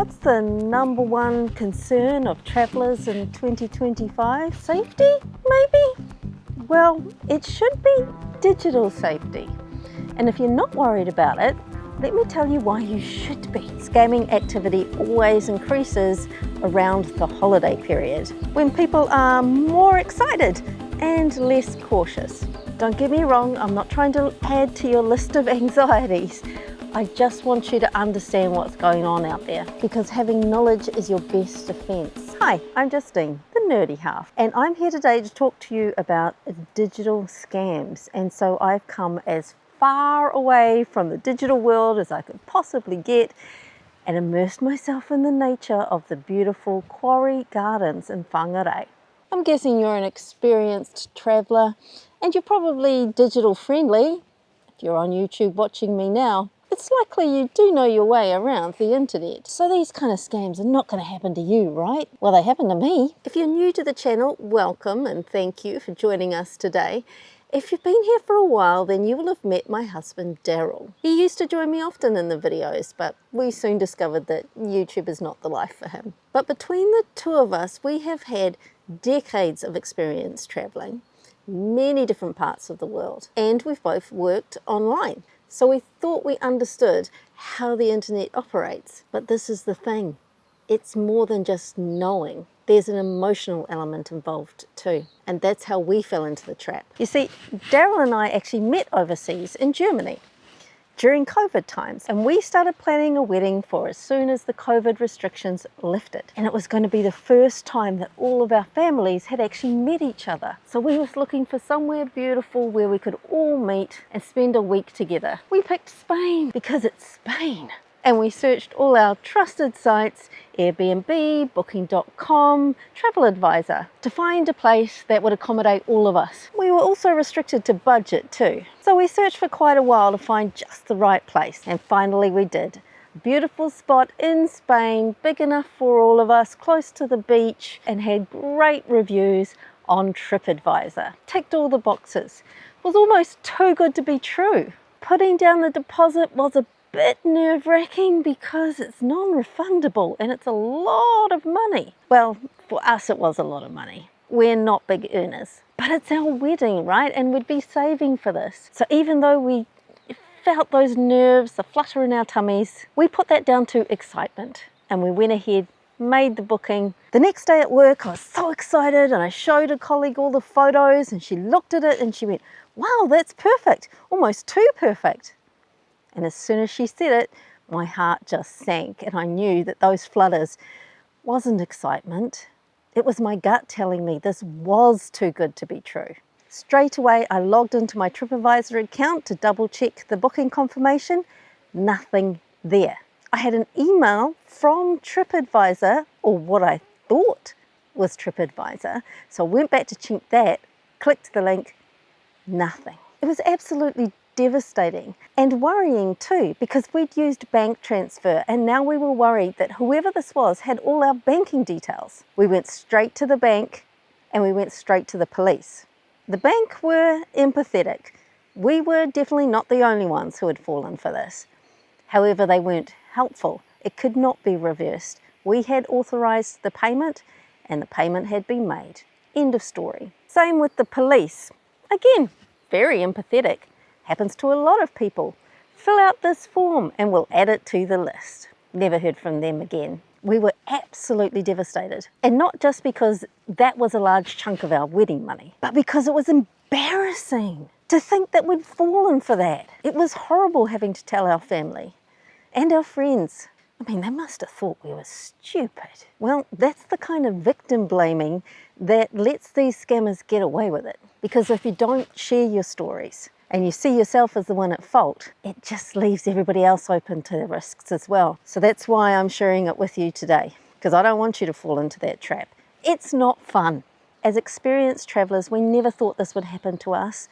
What's the number one concern of travellers in 2025? Safety, maybe? Well, it should be digital safety. And if you're not worried about it, let me tell you why you should be. Scamming activity always increases around the holiday period, when people are more excited and less cautious. Don't get me wrong, I'm not trying to add to your list of anxieties. I just want you to understand what's going on out there, because having knowledge is your best defense. Hi, I'm Justine, the nerdy half, and I'm here today to talk to you about digital scams. And so I've come as far away from the digital world as I could possibly get and immersed myself in the nature of the beautiful Quarry Gardens in Whangarei. I'm guessing you're an experienced traveller and you're probably digital friendly. If you're on YouTube watching me now, it's likely you do know your way around the internet. So these kind of scams are not going to happen to you, right? Well, they happen to me. If you're new to the channel, welcome and thank you for joining us today. If you've been here for a while, then you will have met my husband, Daryl. He used to join me often in the videos, but we soon discovered that YouTube is not the life for him. But between the two of us, we have had decades of experience traveling, many different parts of the world, and we've both worked online. So we thought we understood how the internet operates. But this is the thing, it's more than just knowing. There's an emotional element involved too. And that's how we fell into the trap. You see, Daryl and I actually met overseas in Germany during COVID times, and we started planning a wedding for as soon as the COVID restrictions lifted. And it was going to be the first time that all of our families had actually met each other. So we were looking for somewhere beautiful where we could all meet and spend a week together. We picked Spain because it's Spain. And we searched all our trusted sites, Airbnb, Booking.com, Travel Advisor, to find a place that would accommodate all of us. We were also restricted to budget too. So we searched for quite a while to find just the right place. And finally we did. Beautiful spot in Spain, big enough for all of us, close to the beach, and had great reviews on TripAdvisor. Ticked all the boxes. It was almost too good to be true. Putting down the deposit was a bit nerve-wracking because it's non-refundable and it's a lot of money. Well, for us it was a lot of money. We're not big earners, but it's our wedding, right? And we'd be saving for this. So even though we felt those nerves, the flutter in our tummies, we put that down to excitement and we went ahead, made the booking. The next day at work I was so excited and I showed a colleague all the photos and she looked at it and she went, "Wow, that's perfect, almost too perfect." And as soon as she said it, my heart just sank and I knew that those flutters wasn't excitement. It was my gut telling me this was too good to be true. Straight away, I logged into my TripAdvisor account to double check the booking confirmation. Nothing there. I had an email from TripAdvisor, or what I thought was TripAdvisor. So I went back to check that, clicked the link, nothing. It was absolutely devastating and worrying too, because we'd used bank transfer and now we were worried that whoever this was had all our banking details. We went straight to the bank and we went straight to the police. The bank were empathetic. We were definitely not the only ones who had fallen for this. However, they weren't helpful. It could not be reversed. We had authorised the payment and the payment had been made. End of story. Same with the police. Again, very empathetic. Happens to a lot of people. Fill out this form and we'll add it to the list. Never heard from them again. We were absolutely devastated. And not just because that was a large chunk of our wedding money, but because it was embarrassing to think that we'd fallen for that. It was horrible having to tell our family and our friends. I mean, they must have thought we were stupid. Well, that's the kind of victim blaming that lets these scammers get away with it. Because if you don't share your stories, and you see yourself as the one at fault, it just leaves everybody else open to the risks as well. So that's why I'm sharing it with you today, because I don't want you to fall into that trap. It's not fun. As experienced travellers, we never thought this would happen to us,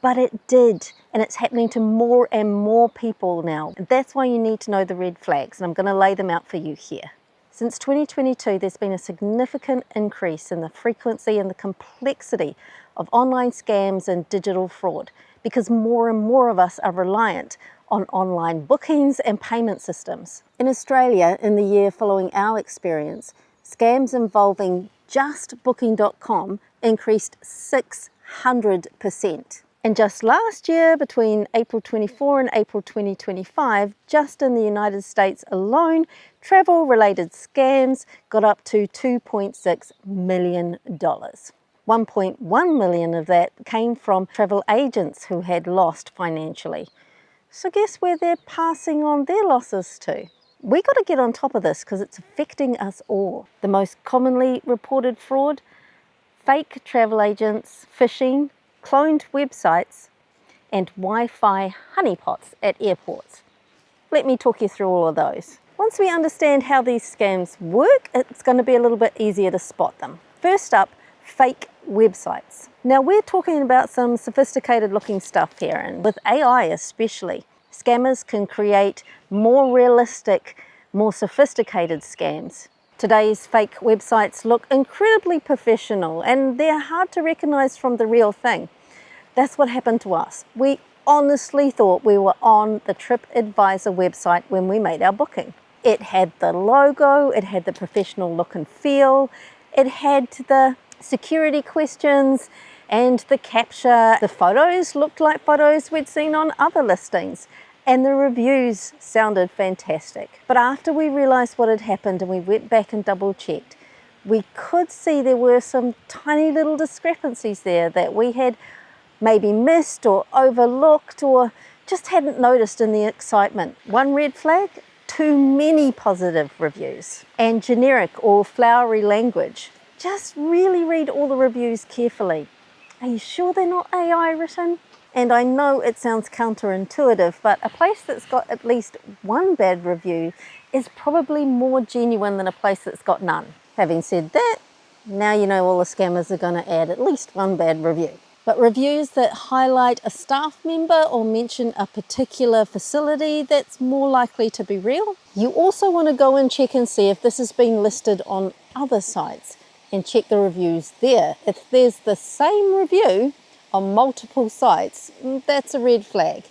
but it did, and it's happening to more and more people now. That's why you need to know the red flags, and I'm going to lay them out for you here. Since 2022, there's been a significant increase in the frequency and the complexity of online scams and digital fraud, because more and more of us are reliant on online bookings and payment systems. In Australia, in the year following our experience, scams involving just Booking.com increased 600%. And just last year, between April 24 and April 2025, just in the United States alone, travel-related scams got up to $2.6 million. 1.1 million of that came from travel agents who had lost financially. So guess where they're passing on their losses to? We got to get on top of this because it's affecting us all. The most commonly reported fraud: fake travel agents, phishing, cloned websites, and Wi-Fi honeypots at airports. Let me talk you through all of those. Once we understand how these scams work, it's going to be a little bit easier to spot them. First up, fake websites. Now we're talking about some sophisticated looking stuff here, and with AI especially, scammers can create more realistic, more sophisticated scams. Today's fake websites look incredibly professional and they're hard to recognize from the real thing. That's what happened to us. We honestly thought we were on the TripAdvisor website when we made our booking. It had the logo, it had the professional look and feel, it had the security questions and the capture. The photos looked like photos we'd seen on other listings, and the reviews sounded fantastic. But after we realized what had happened and we went back and double checked, we could see there were some tiny little discrepancies there that we had maybe missed or overlooked or just hadn't noticed in the excitement. One red flag: too many positive reviews and generic or flowery language. Just really read all the reviews carefully. Are you sure they're not AI written? And I know it sounds counterintuitive, but a place that's got at least one bad review is probably more genuine than a place that's got none. Having said that, now you know all the scammers are going to add at least one bad review. But reviews that highlight a staff member or mention a particular facility, that's more likely to be real. You also want to go and check and see if this has been listed on other sites and check the reviews there. If there's the same review on multiple sites, that's a red flag.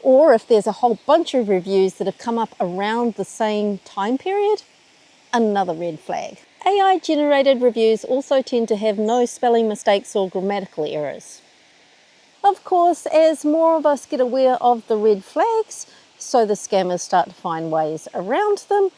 Or if there's a whole bunch of reviews that have come up around the same time period, another red flag. AI generated reviews also tend to have no spelling mistakes or grammatical errors. Of course, as more of us get aware of the red flags, so the scammers start to find ways around them.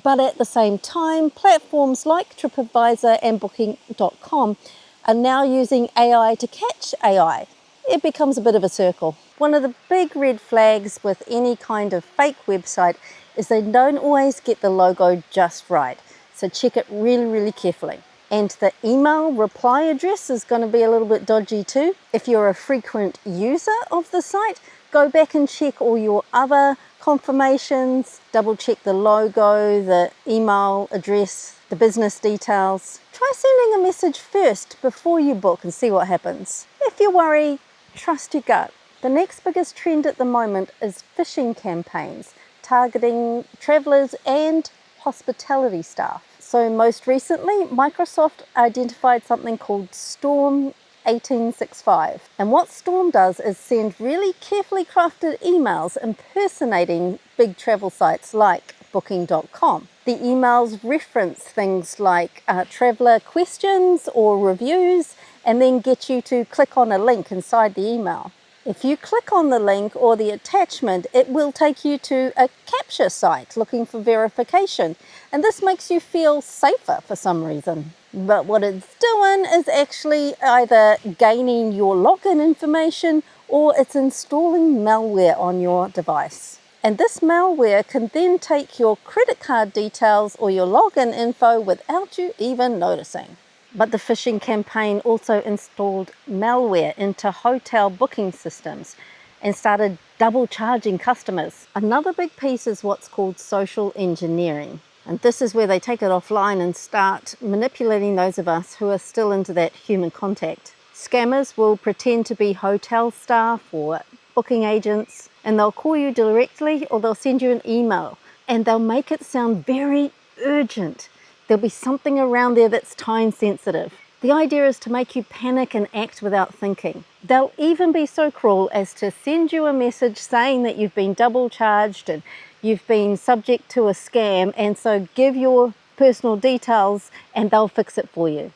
But at the same time, platforms like TripAdvisor and Booking.com are now using AI to catch AI. It becomes a bit of a circle. One of the big red flags with any kind of fake website is they don't always get the logo just right. So check it really, really carefully. And the email reply address is going to be a little bit dodgy too. If you're a frequent user of the site, go back and check all your other confirmations, double check the logo, the email address, the business details. Try sending a message first before you book and see what happens. If you worry, trust your gut. The next biggest trend at the moment is phishing campaigns targeting travelers and hospitality staff. So most recently, Microsoft identified something called Storm 1865. And what Storm does is send really carefully crafted emails impersonating big travel sites like Booking.com. The emails reference things like traveler questions or reviews and then get you to click on a link inside the email. If you click on the link or the attachment, it will take you to a capture site looking for verification. And this makes you feel safer for some reason. But what it's doing is actually either gaining your login information or it's installing malware on your device. And this malware can then take your credit card details or your login info without you even noticing. But the phishing campaign also installed malware into hotel booking systems and started double charging customers. Another big piece is what's called social engineering. And this is where they take it offline and start manipulating those of us who are still into that human contact. Scammers will pretend to be hotel staff or booking agents, and they'll call you directly or they'll send you an email and they'll make it sound very urgent. There'll be something around there that's time sensitive. The idea is to make you panic and act without thinking. They'll even be so cruel as to send you a message saying that you've been double charged and you've been subject to a scam, and so give your personal details and they'll fix it for you.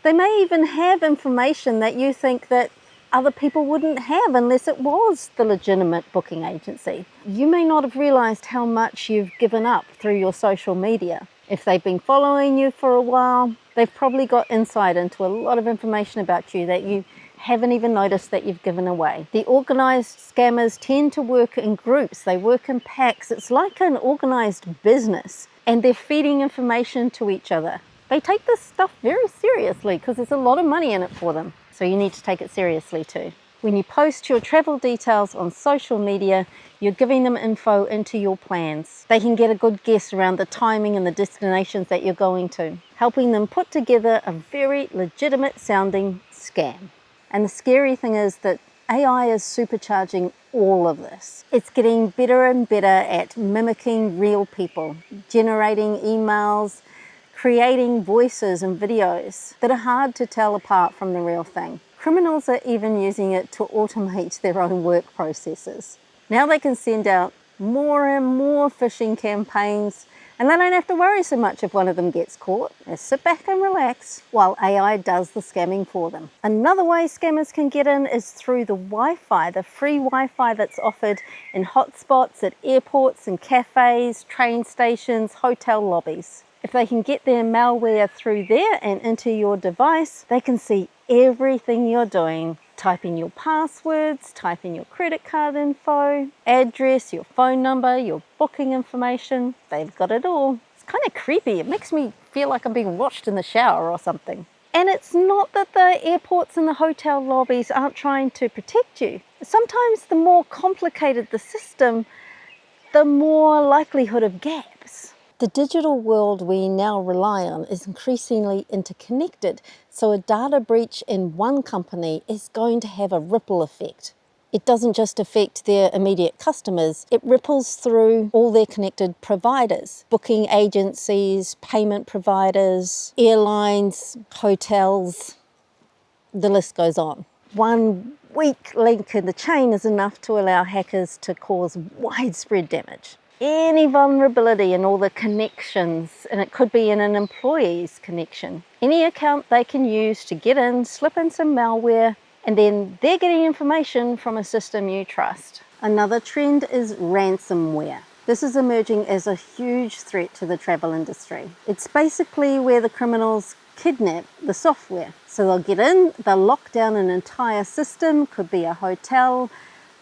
They may even have information that you think that other people wouldn't have unless it was the legitimate booking agency. You may not have realized how much you've given up through your social media. If they've been following you for a while, they've probably got insight into a lot of information about you that you haven't even noticed that you've given away. The organized scammers tend to work in groups. They work in packs. It's like an organized business, and they're feeding information to each other. They take this stuff very seriously because there's a lot of money in it for them. So you need to take it seriously too. When you post your travel details on social media, you're giving them info into your plans. They can get a good guess around the timing and the destinations that you're going to, helping them put together a very legitimate sounding scam. And the scary thing is that AI is supercharging all of this. It's getting better and better at mimicking real people, generating emails, creating voices and videos that are hard to tell apart from the real thing. Criminals are even using it to automate their own work processes. Now they can send out more and more phishing campaigns, and they don't have to worry so much if one of them gets caught. Just sit back and relax while AI does the scamming for them. Another way scammers can get in is through the Wi-Fi, the free Wi-Fi that's offered in hotspots at airports and cafes, train stations, hotel lobbies. If they can get their malware through there and into your device, they can see everything you're doing. Type in your passwords, type in your credit card info, address, your phone number, your booking information. They've got it all. It's kind of creepy. It makes me feel like I'm being watched in the shower or something. And it's not that the airports and the hotel lobbies aren't trying to protect you. Sometimes the more complicated the system, the more likelihood of gaps. The digital world we now rely on is increasingly interconnected, so a data breach in one company is going to have a ripple effect. It doesn't just affect their immediate customers, it ripples through all their connected providers, booking agencies, payment providers, airlines, hotels, the list goes on. One weak link in the chain is enough to allow hackers to cause widespread damage. Any vulnerability in all the connections, and it could be in an employee's connection. Any account they can use to get in, slip in some malware, and then they're getting information from a system you trust. Another trend is ransomware. This is emerging as a huge threat to the travel industry. It's basically where the criminals kidnap the software. So they'll get in, they'll lock down an entire system, could be a hotel,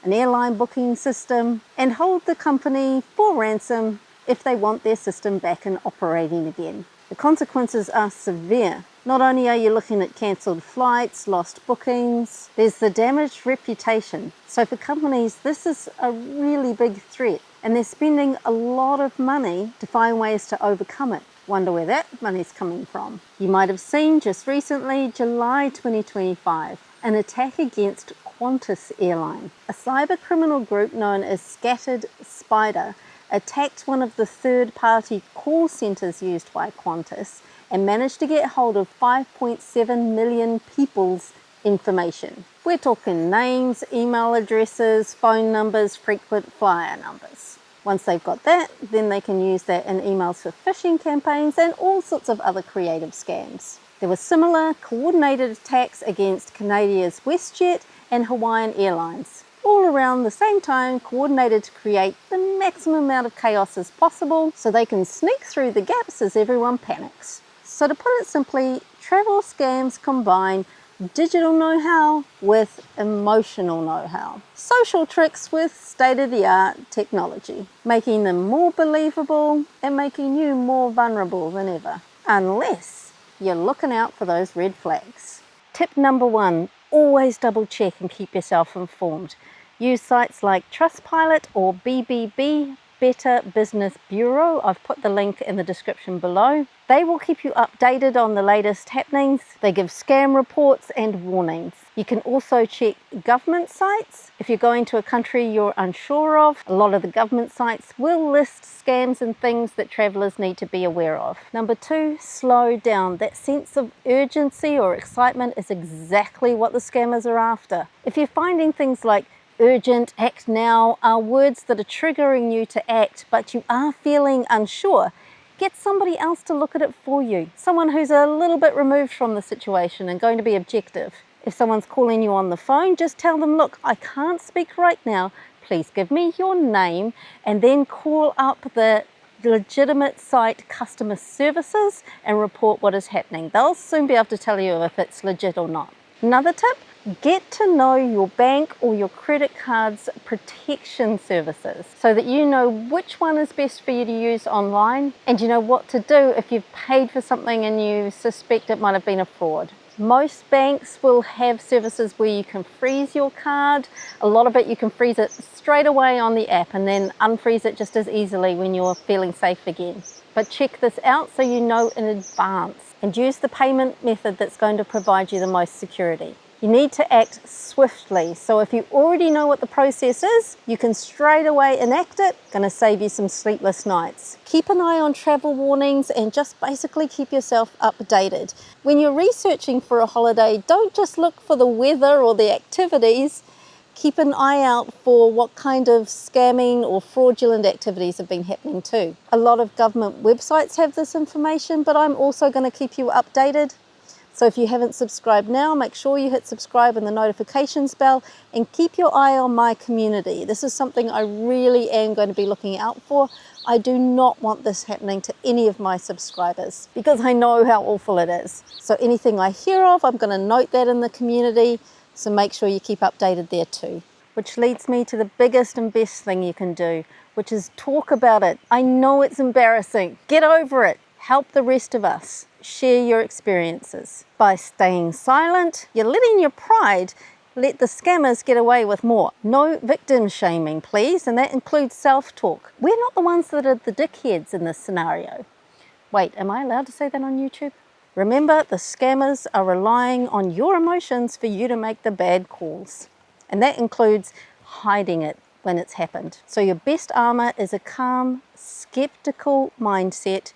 an airline booking system, and hold the company for ransom if they want their system back and operating again. The consequences are severe. Not only are you looking at cancelled flights, lost bookings, there's the damaged reputation. So for companies, this is a really big threat, and they're spending a lot of money to find ways to overcome it. Wonder where that money's coming from. You might have seen just recently, July 2025, an attack against Qantas airline. A cyber criminal group known as Scattered Spider attacked one of the third-party call centres used by Qantas and managed to get hold of 5.7 million people's information. We're talking names, email addresses, phone numbers, frequent flyer numbers. Once they've got that, then they can use that in emails for phishing campaigns and all sorts of other creative scams. There were similar coordinated attacks against Canada's WestJet and Hawaiian Airlines, all around the same time, coordinated to create the maximum amount of chaos as possible so they can sneak through the gaps as everyone panics. So to put it simply, travel scams combine digital know-how with emotional know-how. Social tricks with state-of-the-art technology, making them more believable and making you more vulnerable than ever. Unless you're looking out for those red flags. Tip number 1, always double check and keep yourself informed. Use sites like Trustpilot or BBB Better Business Bureau. I've put the link in the description below. They will keep you updated on the latest happenings. They give scam reports and warnings. You can also check government sites. If you're going to a country you're unsure of, a lot of the government sites will list scams and things that travellers need to be aware of. Number 2, slow down. That sense of urgency or excitement is exactly what the scammers are after. If you're finding things like urgent, act now are words that are triggering you to act, but you are feeling unsure, get somebody else to look at it for you. Someone who's a little bit removed from the situation and going to be objective. If someone's calling you on the phone, just tell them, look, I can't speak right now. Please give me your name, and then call up the legitimate site customer services and report what is happening. They'll soon be able to tell you if it's legit or not. Another tip, get to know your bank or your credit card's protection services so that you know which one is best for you to use online, and you know what to do if you've paid for something and you suspect it might have been a fraud. Most banks will have services where you can freeze your card. A lot of it you can freeze it straight away on the app and then unfreeze it just as easily when you're feeling safe again. But check this out so you know in advance, and use the payment method that's going to provide you the most security. You need to act swiftly, so if you already know what the process is, you can straight away enact it. Going to save you some sleepless nights. Keep an eye on travel warnings and just basically keep yourself updated. When you're researching for a holiday, don't just look for the weather or the activities. Keep an eye out for what kind of scamming or fraudulent activities have been happening too. A lot of government websites have this information, but I'm also going to keep you updated. So if you haven't subscribed now, make sure you hit subscribe and the notifications bell, and keep your eye on my community. This is something I really am going to be looking out for. I do not want this happening to any of my subscribers because I know how awful it is. So anything I hear of, I'm going to note that in the community. So make sure you keep updated there too. Which leads me to the biggest and best thing you can do, which is talk about it. I know it's embarrassing. Get over it. Help the rest of us. Share your experiences. By staying silent, you're letting your pride let the scammers get away with more. No victim shaming, please, and that includes self-talk. We're not the ones that are the dickheads in this scenario. Wait, am I allowed to say that on YouTube? Remember, the scammers are relying on your emotions for you to make the bad calls. And that includes hiding it when it's happened. So your best armor is a calm, skeptical mindset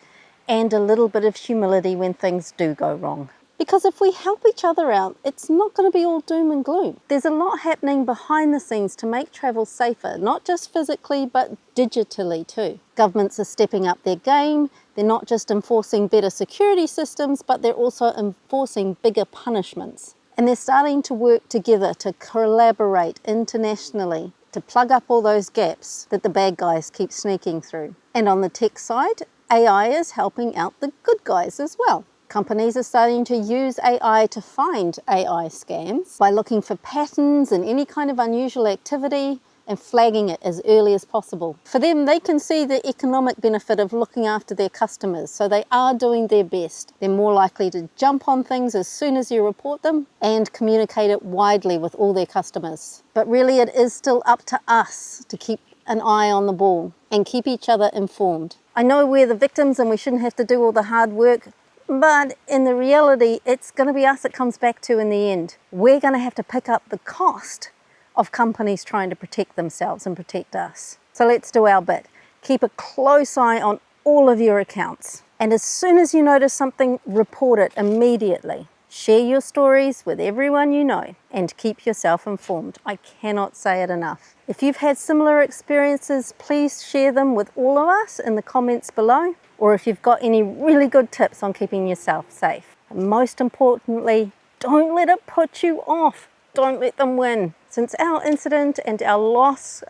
and a little bit of humility when things do go wrong. Because if we help each other out, it's not going to be all doom and gloom. There's a lot happening behind the scenes to make travel safer, not just physically, but digitally too. Governments are stepping up their game. They're not just enforcing better security systems, but they're also enforcing bigger punishments. And they're starting to work together to collaborate internationally to plug up all those gaps that the bad guys keep sneaking through. And on the tech side, AI is helping out the good guys as well. Companies are starting to use AI to find AI scams by looking for patterns in any kind of unusual activity and flagging it as early as possible. For them, they can see the economic benefit of looking after their customers, so they are doing their best. They're more likely to jump on things as soon as you report them and communicate it widely with all their customers. But really, it is still up to us to keep an eye on the ball and keep each other informed. I know we're the victims and we shouldn't have to do all the hard work, but in the reality, it's going to be us it comes back to in the end. We're going to have to pick up the cost of companies trying to protect themselves and protect us. So let's do our bit. Keep a close eye on all of your accounts. And as soon as you notice something, report it immediately. Share your stories with everyone you know and keep yourself informed. I cannot say it enough. If you've had similar experiences, please share them with all of us in the comments below, or if you've got any really good tips on keeping yourself safe. And most importantly, don't let it put you off. Don't let them win. Since our incident and our loss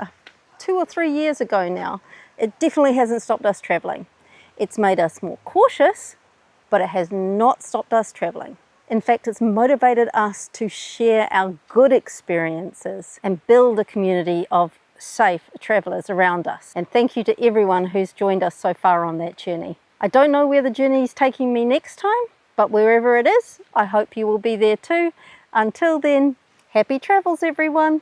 2 or 3 years ago now, it definitely hasn't stopped us traveling. It's made us more cautious, but it has not stopped us traveling. In fact, it's motivated us to share our good experiences and build a community of safe travelers around us. And thank you to everyone who's joined us so far on that journey. I don't know where the journey is taking me next time, but wherever it is, I hope you will be there too. Until then, happy travels everyone.